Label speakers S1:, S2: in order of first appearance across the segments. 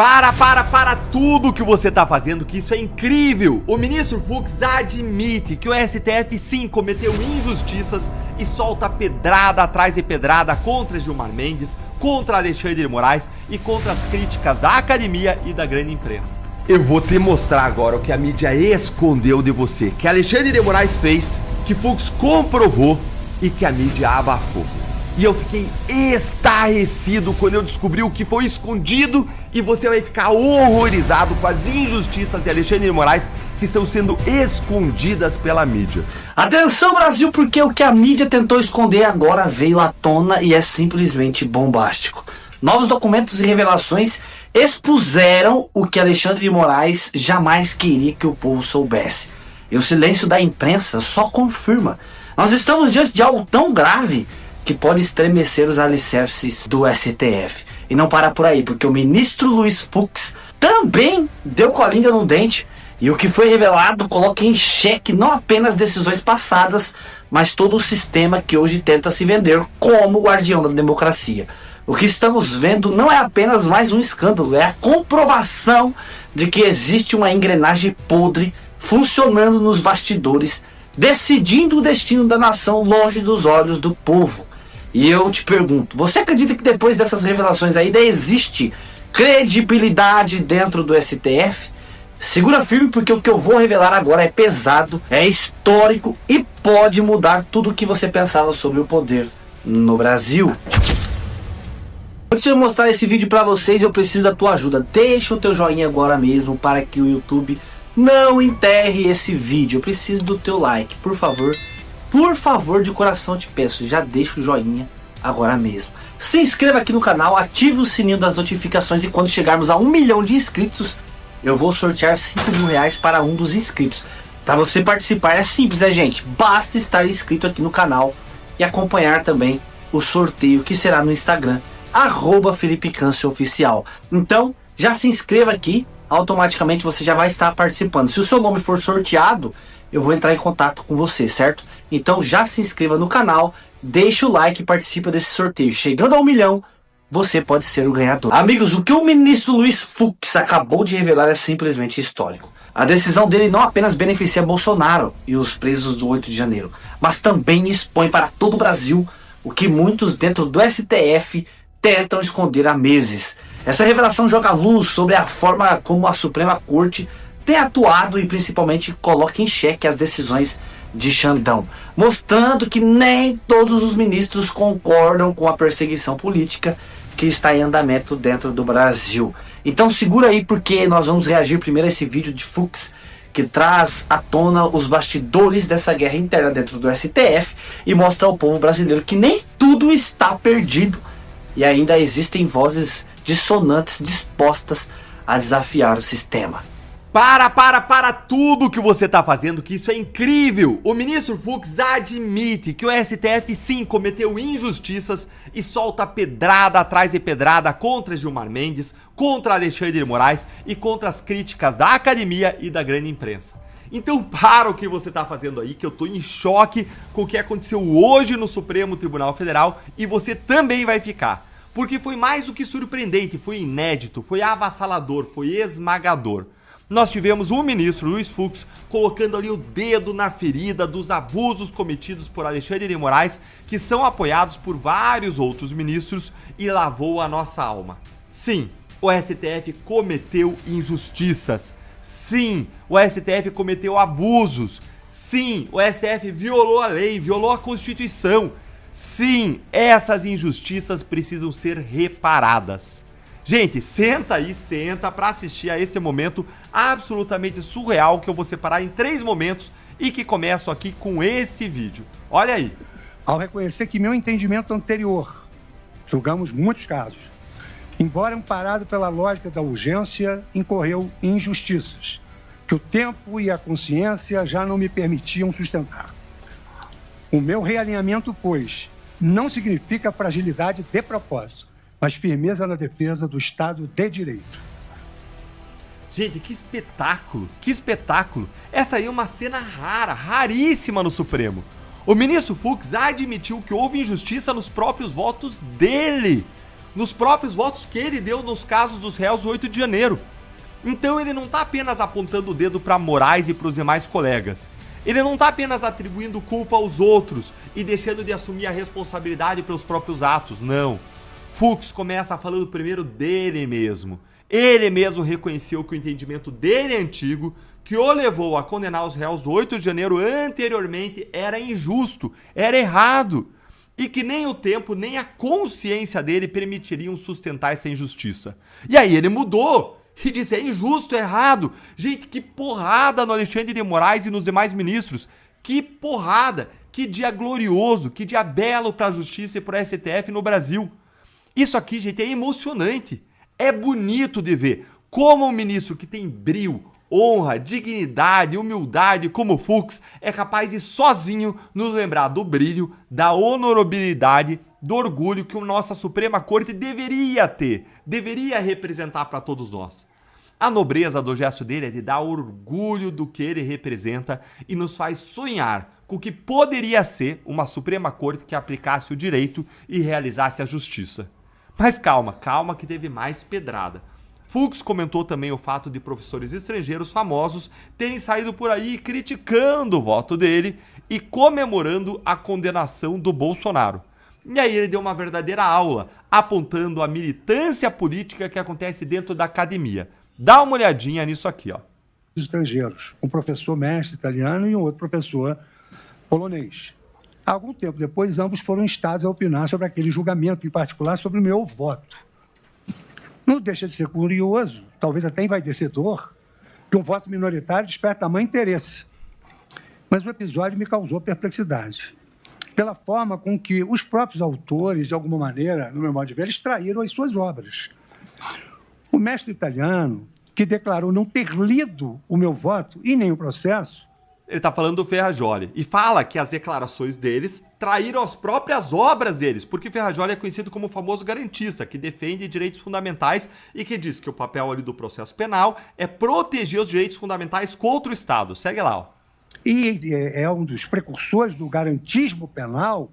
S1: Para tudo que você tá fazendo, que isso é incrível! O ministro Fux admite que o STF sim cometeu injustiças e solta pedrada atrás de pedrada contra Gilmar Mendes, contra Alexandre de Moraes e contra as críticas da academia e da grande imprensa. Eu vou te mostrar agora o que a mídia escondeu de você, que Alexandre de Moraes fez, que Fux comprovou e que a mídia abafou. E eu fiquei estarrecido quando eu descobri o que foi escondido e você vai ficar horrorizado com as injustiças de Alexandre de Moraes que estão sendo escondidas pela mídia.
S2: Atenção, Brasil, porque o que a mídia tentou esconder agora veio à tona e é simplesmente bombástico. Novos documentos e revelações expuseram o que Alexandre de Moraes jamais queria que o povo soubesse. E o silêncio da imprensa só confirma. Nós estamos diante de algo tão grave que pode estremecer os alicerces do STF. E não para por aí, porque o ministro Luiz Fux também deu com a língua no dente. E o que foi revelado coloca em xeque não apenas decisões passadas, mas todo o sistema que hoje tenta se vender como guardião da democracia. O que estamos vendo não é apenas mais um escândalo, é a comprovação de que existe uma engrenagem podre funcionando nos bastidores, decidindo o destino da nação longe dos olhos do povo. E eu te pergunto, você acredita que depois dessas revelações ainda existe credibilidade dentro do STF? Segura firme, porque o que eu vou revelar agora é pesado, é histórico e pode mudar tudo o que você pensava sobre o poder no Brasil. Antes de eu mostrar esse vídeo pra vocês, eu preciso da tua ajuda. Deixa o teu joinha agora mesmo para que o YouTube não enterre esse vídeo. Eu preciso do teu like, por favor. Por favor, de coração te peço, já deixa o joinha agora mesmo. Se inscreva aqui no canal, ative o sininho das notificações e quando chegarmos a 1 milhão de inscritos, eu vou sortear R$5.000 para um dos inscritos. Para você participar é simples, né, gente? Basta estar inscrito aqui no canal e acompanhar também o sorteio que será no Instagram, @FelipeCâncio_oficial. Então, já se inscreva aqui, automaticamente você já vai estar participando. Se o seu nome for sorteado, eu vou entrar em contato com você, certo? Então já se inscreva no canal, deixa o like e participa desse sorteio. Chegando a 1 milhão, você pode ser o ganhador. Amigos, o que o ministro Luiz Fux acabou de revelar é simplesmente histórico. A decisão dele não apenas beneficia Bolsonaro e os presos do 8 de janeiro, mas também expõe para todo o Brasil o que muitos dentro do STF tentam esconder há meses. Essa revelação joga luz sobre a forma como a Suprema Corte tem atuado e principalmente coloca em xeque as decisões de Xandão, mostrando que nem todos os ministros concordam com a perseguição política que está em andamento dentro do Brasil. Então segura aí, porque nós vamos reagir primeiro a esse vídeo de Fux, que traz à tona os bastidores dessa guerra interna dentro do STF e mostra ao povo brasileiro que nem tudo está perdido e ainda existem vozes dissonantes dispostas a desafiar o sistema.
S1: Para tudo que você tá fazendo, que isso é incrível! O ministro Fux admite que o STF sim cometeu injustiças e solta pedrada atrás de pedrada contra Gilmar Mendes, contra Alexandre de Moraes e contra as críticas da academia e da grande imprensa. Então para o que você tá fazendo aí, que eu tô em choque com o que aconteceu hoje no Supremo Tribunal Federal e você também vai ficar. Porque foi mais do que surpreendente, foi inédito, foi avassalador, foi esmagador. Nós tivemos o ministro Luiz Fux colocando ali o dedo na ferida dos abusos cometidos por Alexandre de Moraes, que são apoiados por vários outros ministros, e lavou a nossa alma. Sim, o STF cometeu injustiças. Sim, o STF cometeu abusos. Sim, o STF violou a lei, violou a Constituição. Sim, essas injustiças precisam ser reparadas. Gente, senta aí, senta para assistir a esse momento absolutamente surreal que eu vou separar em 3 momentos e que começo aqui com este vídeo. Olha aí.
S3: Ao reconhecer que meu entendimento anterior, julgamos muitos casos, embora amparado pela lógica da urgência, incorreu em injustiças, que o tempo e a consciência já não me permitiam sustentar. O meu realinhamento, pois, não significa fragilidade de propósito, mas firmeza na defesa do Estado de Direito.
S1: Gente, que espetáculo, que espetáculo. Essa aí é uma cena rara, raríssima no Supremo. O ministro Fux admitiu que houve injustiça nos próprios votos dele. nos próprios votos que ele deu nos casos dos réus do 8 de janeiro. Então ele não está apenas apontando o dedo para Moraes e para os demais colegas. Ele não está apenas atribuindo culpa aos outros e deixando de assumir a responsabilidade pelos próprios atos, não. Fux começa falando primeiro dele mesmo. Ele mesmo reconheceu que o entendimento dele antigo, que o levou a condenar os réus do 8 de janeiro anteriormente, era injusto, era errado. E que nem o tempo, nem a consciência dele permitiriam sustentar essa injustiça. E aí ele mudou e disse, é injusto, é errado. Gente, que porrada no Alexandre de Moraes e nos demais ministros. Que porrada, que dia glorioso, que dia belo para a justiça e para o STF no Brasil. Isso aqui, gente, é emocionante. É bonito de ver como um ministro que tem brio, honra, dignidade, humildade como Fux é capaz de sozinho nos lembrar do brilho, da honorabilidade, do orgulho que a nossa Suprema Corte deveria ter, deveria representar para todos nós. A nobreza do gesto dele é de dar orgulho do que ele representa e nos faz sonhar com o que poderia ser uma Suprema Corte que aplicasse o direito e realizasse a justiça. Mas calma, calma que teve mais pedrada. Fux comentou também o fato de professores estrangeiros famosos terem saído por aí criticando o voto dele e comemorando a condenação do Bolsonaro. E aí ele deu uma verdadeira aula, apontando a militância política que acontece dentro da academia. Dá uma olhadinha nisso aqui, ó.
S3: Estrangeiros, um professor mestre italiano e um outro professor polonês. Algum tempo depois, ambos foram instados a opinar sobre aquele julgamento, em particular sobre o meu voto. Não deixa de ser curioso, talvez até envaidecedor, que um voto minoritário desperte tamanho interesse. Mas o episódio me causou perplexidade. Pela forma com que os próprios autores, de alguma maneira, no meu modo de ver, extraíram as suas obras. O mestre italiano, que declarou não ter lido o meu voto e nem o processo,
S1: ele está falando do Ferrajoli e fala que as declarações deles traíram as próprias obras deles, porque Ferrajoli é conhecido como o famoso garantista, que defende direitos fundamentais e que diz que o papel ali do processo penal é proteger os direitos fundamentais contra o Estado. Segue lá, ó.
S3: E é um dos precursores do garantismo penal.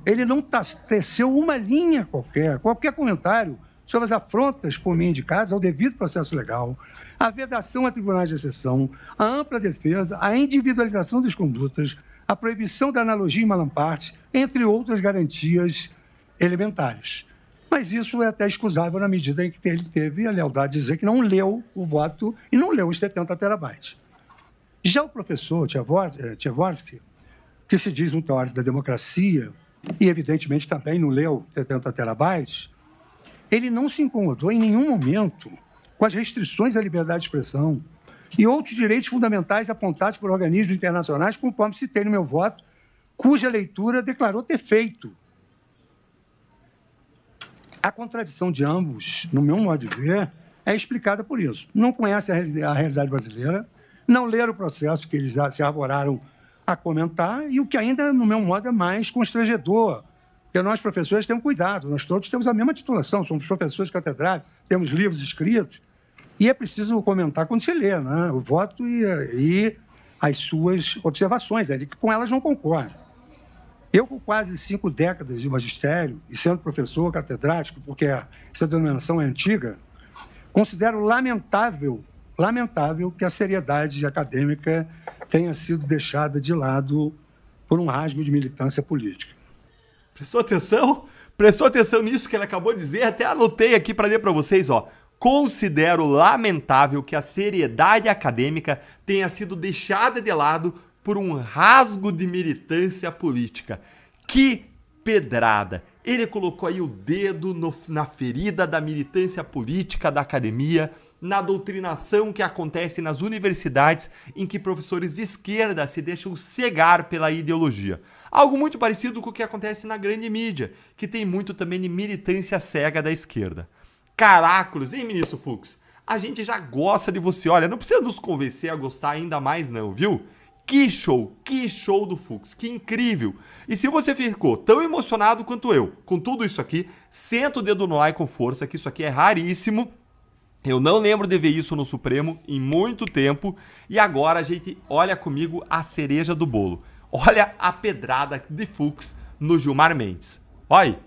S3: Ele não teceu uma linha qualquer comentário sobre as afrontas por mim indicadas ao devido processo legal, a vedação a tribunais de exceção, a ampla defesa, a individualização das condutas, a proibição da analogia em malamparte, entre outras garantias elementares. Mas isso é até excusável na medida em que ele teve a lealdade de dizer que não leu o voto e não leu os 70 terabytes. Já o professor Tchevorsky, que se diz um teórico da democracia e, evidentemente, também não leu 70 terabytes, ele não se incomodou em nenhum momento com as restrições à liberdade de expressão e outros direitos fundamentais apontados por organismos internacionais, conforme citei no meu voto, cuja leitura declarou ter feito. A contradição de ambos, no meu modo de ver, é explicada por isso. Não conhecem a realidade brasileira, não leram o processo que eles se arvoraram a comentar e o que ainda, no meu modo, é mais constrangedor. Porque nós, professores, temos cuidado, nós todos temos a mesma titulação, somos professores catedráticos, temos livros escritos, e é preciso comentar quando se lê, né? O voto e as suas observações, ali, que com elas não concordo. Eu, com quase 5 décadas de magistério, e sendo professor catedrático, porque essa denominação é antiga, considero lamentável que a seriedade acadêmica tenha sido deixada de lado por um rasgo de militância política.
S1: Prestou atenção? Prestou atenção nisso que ele acabou de dizer? Até anotei aqui para ler para vocês, ó. Considero lamentável que a seriedade acadêmica tenha sido deixada de lado por um rasgo de militância política. Que pedrada! Ele colocou aí o dedo na ferida da militância política da academia, na doutrinação que acontece nas universidades em que professores de esquerda se deixam cegar pela ideologia. Algo muito parecido com o que acontece na grande mídia, que tem muito também de militância cega da esquerda. Caracoles, hein, ministro Fux? A gente já gosta de você, olha, não precisa nos convencer a gostar ainda mais não, viu? Que show do Fux, que incrível! E se você ficou tão emocionado quanto eu com tudo isso aqui, senta o dedo no like com força, que isso aqui é raríssimo. Eu não lembro de ver isso no Supremo em muito tempo. E agora a gente olha comigo a cereja do bolo. Olha a pedrada de Fux no Gilmar Mendes. Olha aí.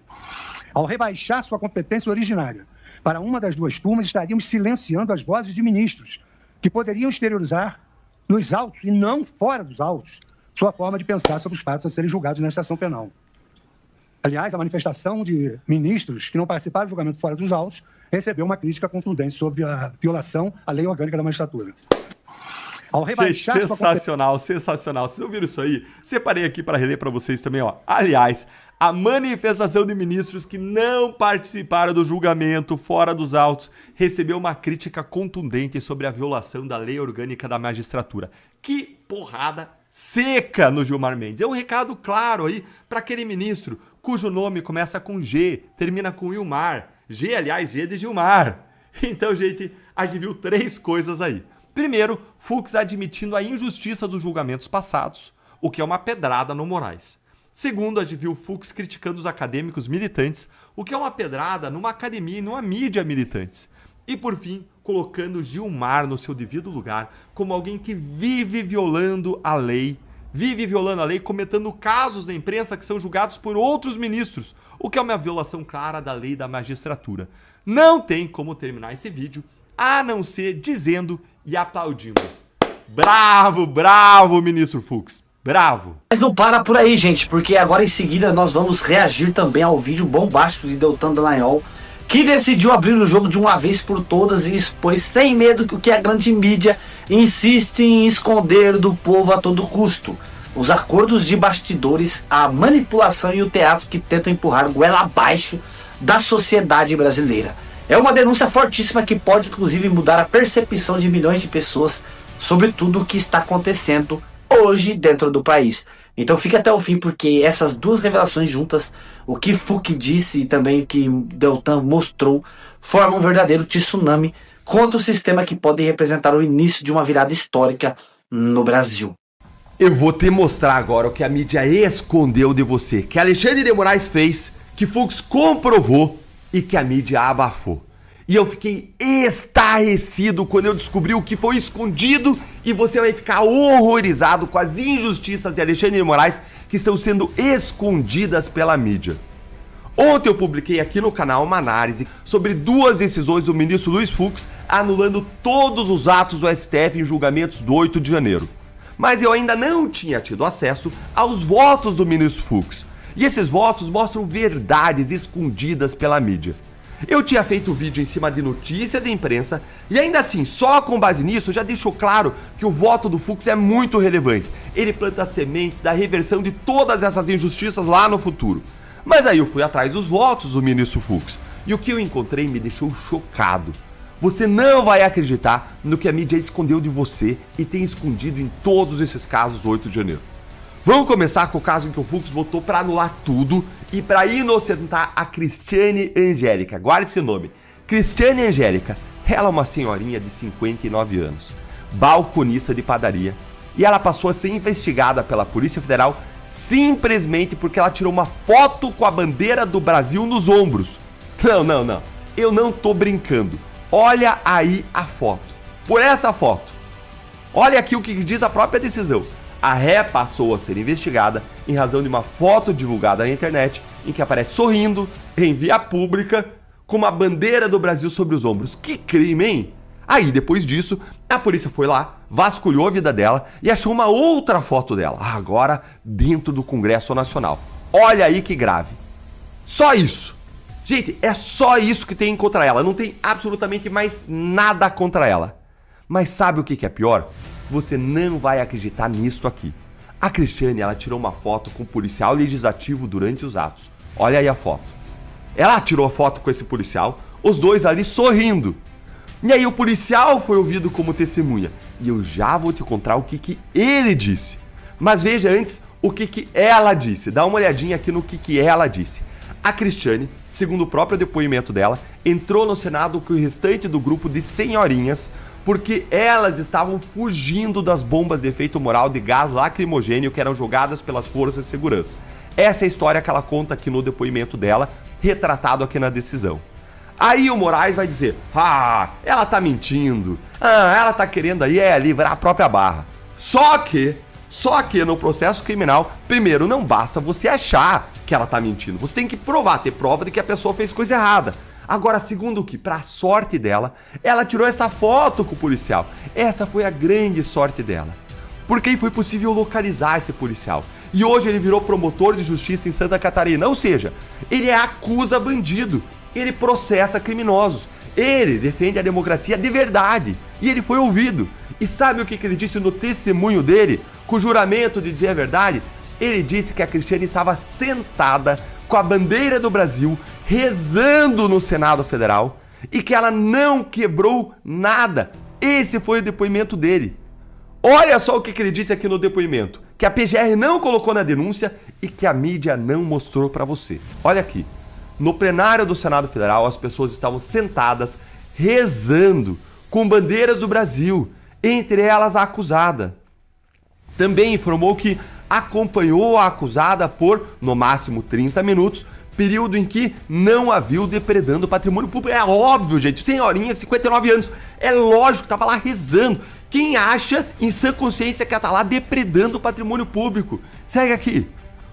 S3: Ao rebaixar sua competência originária para uma das duas turmas, estaríamos silenciando as vozes de ministros que poderiam exteriorizar nos autos e não fora dos autos sua forma de pensar sobre os fatos a serem julgados nesta ação penal. Aliás, a manifestação de ministros que não participaram do julgamento fora dos autos recebeu uma crítica contundente sobre a violação à lei orgânica da magistratura.
S1: Gente, sensacional, sensacional. Vocês ouviram isso aí? Separei aqui para reler para vocês também, ó. Aliás, a manifestação de ministros que não participaram do julgamento fora dos autos recebeu uma crítica contundente sobre a violação da lei orgânica da magistratura. Que porrada seca no Gilmar Mendes. É um recado claro aí para aquele ministro cujo nome começa com G, termina com Ilmar. G, aliás, G de Gilmar. Então, gente, a gente viu 3 coisas aí. Primeiro, Fux admitindo a injustiça dos julgamentos passados, o que é uma pedrada no Moraes. Segundo, a gente viu Fux criticando os acadêmicos militantes, o que é uma pedrada numa academia e numa mídia militantes. E por fim, colocando Gilmar no seu devido lugar como alguém que vive violando a lei, cometendo casos na imprensa que são julgados por outros ministros, o que é uma violação clara da lei da magistratura. Não tem como terminar esse vídeo a não ser dizendo e aplaudindo. Bravo, bravo, ministro Fux. Bravo.
S2: Mas não para por aí, gente, porque agora em seguida nós vamos reagir também ao vídeo bombástico de Deltan Dallagnol, que decidiu abrir o jogo de uma vez por todas e expôs sem medo que o que a grande mídia insiste em esconder do povo a todo custo: os acordos de bastidores, a manipulação e o teatro que tentam empurrar goela abaixo da sociedade brasileira. É uma denúncia fortíssima que pode inclusive mudar a percepção de milhões de pessoas sobre tudo o que está acontecendo hoje dentro do país. Então fique até o fim, porque essas duas revelações juntas, o que Fux disse e também o que Deltan mostrou, formam um verdadeiro tsunami contra o sistema que pode representar o início de uma virada histórica no Brasil.
S1: Eu vou te mostrar agora o que a mídia escondeu de você, que Alexandre de Moraes fez, que Fux comprovou e que a mídia abafou. E eu fiquei estarrecido quando eu descobri o que foi escondido, e você vai ficar horrorizado com as injustiças de Alexandre de Moraes que estão sendo escondidas pela mídia. Ontem eu publiquei aqui no canal uma análise sobre 2 decisões do ministro Luiz Fux anulando todos os atos do STF em julgamentos do 8 de janeiro. Mas eu ainda não tinha tido acesso aos votos do ministro Fux. E esses votos mostram verdades escondidas pela mídia. Eu tinha feito vídeo em cima de notícias e imprensa, e ainda assim, só com base nisso, já deixou claro que o voto do Fux é muito relevante. Ele planta sementes da reversão de todas essas injustiças lá no futuro. Mas aí eu fui atrás dos votos do ministro Fux, e o que eu encontrei me deixou chocado. Você não vai acreditar no que a mídia escondeu de você e tem escondido em todos esses casos do 8 de janeiro. Vamos começar com o caso em que o Fux votou para anular tudo e para inocentar a Cristiane Angélica. Guarde esse nome. Cristiane Angélica. Ela é uma senhorinha de 59 anos, balconista de padaria, e ela passou a ser investigada pela Polícia Federal simplesmente porque ela tirou uma foto com a bandeira do Brasil nos ombros. Não. Eu não tô brincando. Olha aí a foto. Por essa foto. Olha aqui o que diz a própria decisão. A ré passou a ser investigada em razão de uma foto divulgada na internet em que aparece sorrindo em via pública com uma bandeira do Brasil sobre os ombros. Que crime, hein? Aí, depois disso, a polícia foi lá, vasculhou a vida dela e achou uma outra foto dela, agora dentro do Congresso Nacional. Olha aí que grave. Só isso. Gente, é só isso que tem contra ela. Não tem absolutamente mais nada contra ela. Mas sabe o que é pior? Você não vai acreditar nisto aqui. A Cristiane, ela tirou uma foto com o policial legislativo durante os atos. Olha aí a foto. Ela tirou a foto com esse policial, os dois ali sorrindo. E aí o policial foi ouvido como testemunha. E eu já vou te contar o que ele disse. Mas veja antes o que ela disse. Dá uma olhadinha aqui no que ela disse. A Cristiane, segundo o próprio depoimento dela, entrou no Senado com o restante do grupo de senhorinhas porque elas estavam fugindo das bombas de efeito moral de gás lacrimogênio que eram jogadas pelas forças de segurança. Essa é a história que ela conta aqui no depoimento dela, retratado aqui na decisão. Aí o Moraes vai dizer, ela tá mentindo, ela tá querendo aí livrar a própria barra. Só que no processo criminal, primeiro, não basta você achar que ela tá mentindo. Você tem que provar, ter prova de que a pessoa fez coisa errada. Agora, segundo o que, pra sorte dela, ela tirou essa foto com o policial. Essa foi a grande sorte dela. Porque aí foi possível localizar esse policial. E hoje ele virou promotor de justiça em Santa Catarina. Ou seja, ele acusa bandido. Ele processa criminosos. Ele defende a democracia de verdade. E ele foi ouvido. E sabe o que ele disse no testemunho dele? Com o juramento de dizer a verdade? Ele disse que a Cristiane estava sentada com a bandeira do Brasil, rezando no Senado Federal, e que ela não quebrou nada. Esse foi o depoimento dele. Olha só o que ele disse aqui no depoimento, que a PGR não colocou na denúncia e que a mídia não mostrou para você. Olha aqui, no plenário do Senado Federal, as pessoas estavam sentadas, rezando, com bandeiras do Brasil, entre elas a acusada. Também informou que acompanhou a acusada por, no máximo, 30 minutos, período em que não a viu depredando o patrimônio público. É óbvio, gente, senhorinha, 59 anos, é lógico que tava lá rezando. Quem acha, em sã consciência, que ela tá lá depredando o patrimônio público? Segue aqui.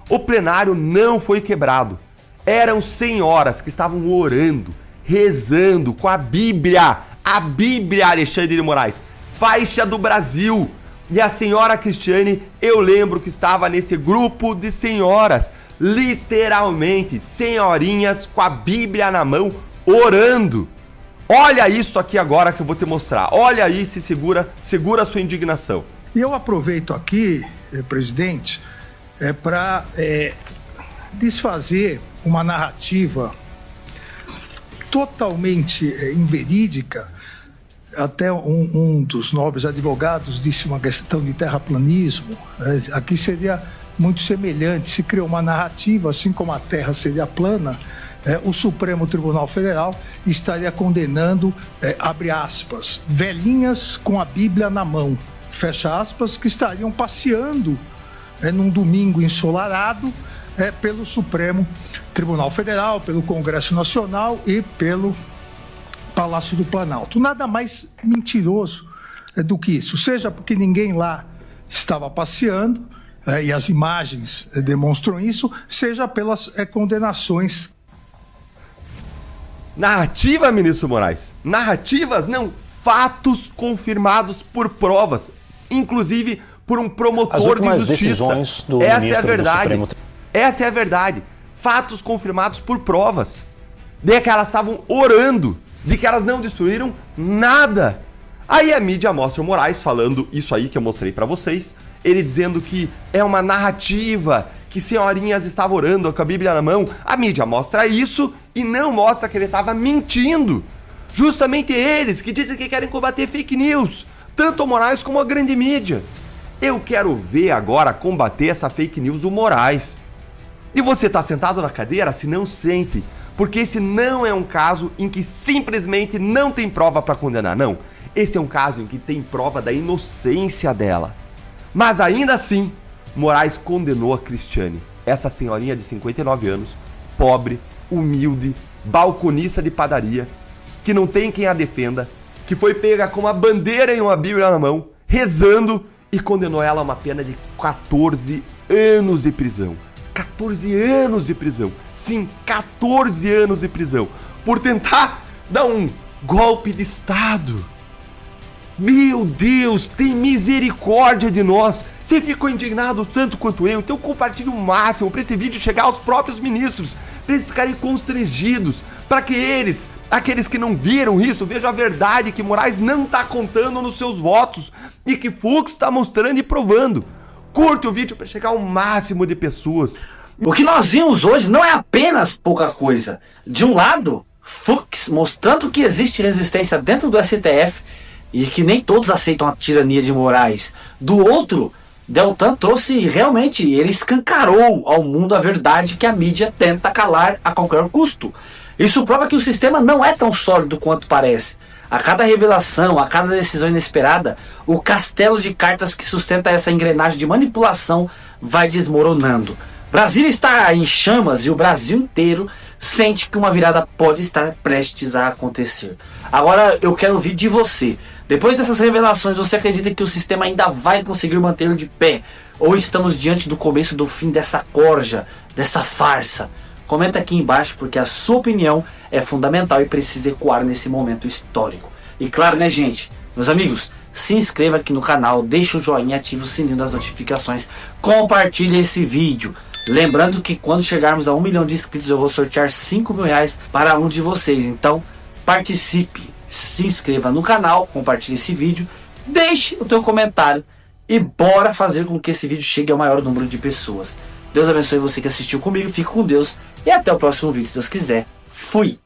S1: O plenário não foi quebrado. Eram senhoras que estavam orando, rezando com a Bíblia, Alexandre de Moraes, faixa do Brasil. E a senhora Cristiane, eu lembro que estava nesse grupo de senhoras, literalmente, senhorinhas com a Bíblia na mão, orando. Olha isso aqui agora que eu vou te mostrar. Olha aí, se segura a sua indignação.
S4: E eu aproveito aqui, presidente, para desfazer uma narrativa totalmente inverídica. Até um dos nobres advogados disse uma questão de terraplanismo. Aqui seria muito semelhante, se criou uma narrativa, assim como a Terra seria plana, o Supremo Tribunal Federal estaria condenando, abre aspas, velhinhas com a Bíblia na mão, fecha aspas, que estariam passeando num domingo ensolarado pelo Supremo Tribunal Federal, pelo Congresso Nacional e pelo Palácio do Planalto. Nada mais mentiroso do que isso, seja porque ninguém lá estava passeando, e as imagens demonstram isso, seja pelas condenações.
S1: Narrativa, ministro Moraes. Narrativas não, fatos confirmados por provas, inclusive por um promotor de justiça. Essa é a verdade. Essa é a verdade. Fatos confirmados por provas. De que elas estavam orando, de que elas não destruíram nada. Aí a mídia mostra o Moraes falando isso aí que eu mostrei pra vocês, ele dizendo que é uma narrativa, que senhorinhas estavam orando com a Bíblia na mão. A mídia mostra isso e não mostra que ele estava mentindo. Justamente eles que dizem que querem combater fake news, tanto o Moraes como a grande mídia. Eu quero ver agora combater essa fake news do Moraes. E você tá sentado na cadeira? Se não, sente. Porque esse não é um caso em que simplesmente não tem prova para condenar, não. Esse é um caso em que tem prova da inocência dela. Mas ainda assim, Moraes condenou a Cristiane, essa senhorinha de 59 anos, pobre, humilde, balconista de padaria, que não tem quem a defenda, que foi pega com uma bandeira e uma Bíblia na mão, rezando, e condenou ela a uma pena de 14 anos de prisão. 14 anos de prisão. Sim, 14 anos de prisão. Por tentar dar um golpe de Estado. Meu Deus, tem misericórdia de nós. Você ficou indignado tanto quanto eu, então compartilhe o máximo para esse vídeo chegar aos próprios ministros, para eles ficarem constrangidos, para que eles, aqueles que não viram isso, vejam a verdade que Moraes não está contando nos seus votos e que Fux está mostrando e provando. Curte o vídeo para chegar ao máximo de pessoas.
S2: O que nós vimos hoje não é apenas pouca coisa. De um lado, Fux mostrando que existe resistência dentro do STF e que nem todos aceitam a tirania de Moraes. Do outro, Deltan trouxe realmente, ele escancarou ao mundo a verdade que a mídia tenta calar a qualquer custo. Isso prova que o sistema não é tão sólido quanto parece. A cada revelação, a cada decisão inesperada, o castelo de cartas que sustenta essa engrenagem de manipulação vai desmoronando. Brasília está em chamas e o Brasil inteiro sente que uma virada pode estar prestes a acontecer. Agora eu quero ouvir de você. Depois dessas revelações, você acredita que o sistema ainda vai conseguir manter de pé? Ou estamos diante do começo do fim dessa corja, dessa farsa? Comenta aqui embaixo, porque a sua opinião é fundamental e precisa ecoar nesse momento histórico. E claro, né, gente? Meus amigos, se inscreva aqui no canal, deixa o joinha e ative o sininho das notificações. Compartilhe esse vídeo. Lembrando que quando chegarmos a 1 milhão de inscritos, eu vou sortear 5 mil reais para um de vocês. Então, participe, se inscreva no canal, compartilhe esse vídeo, deixe o teu comentário e bora fazer com que esse vídeo chegue ao maior número de pessoas. Deus abençoe você que assistiu comigo, fique com Deus e até o próximo vídeo, se Deus quiser. Fui!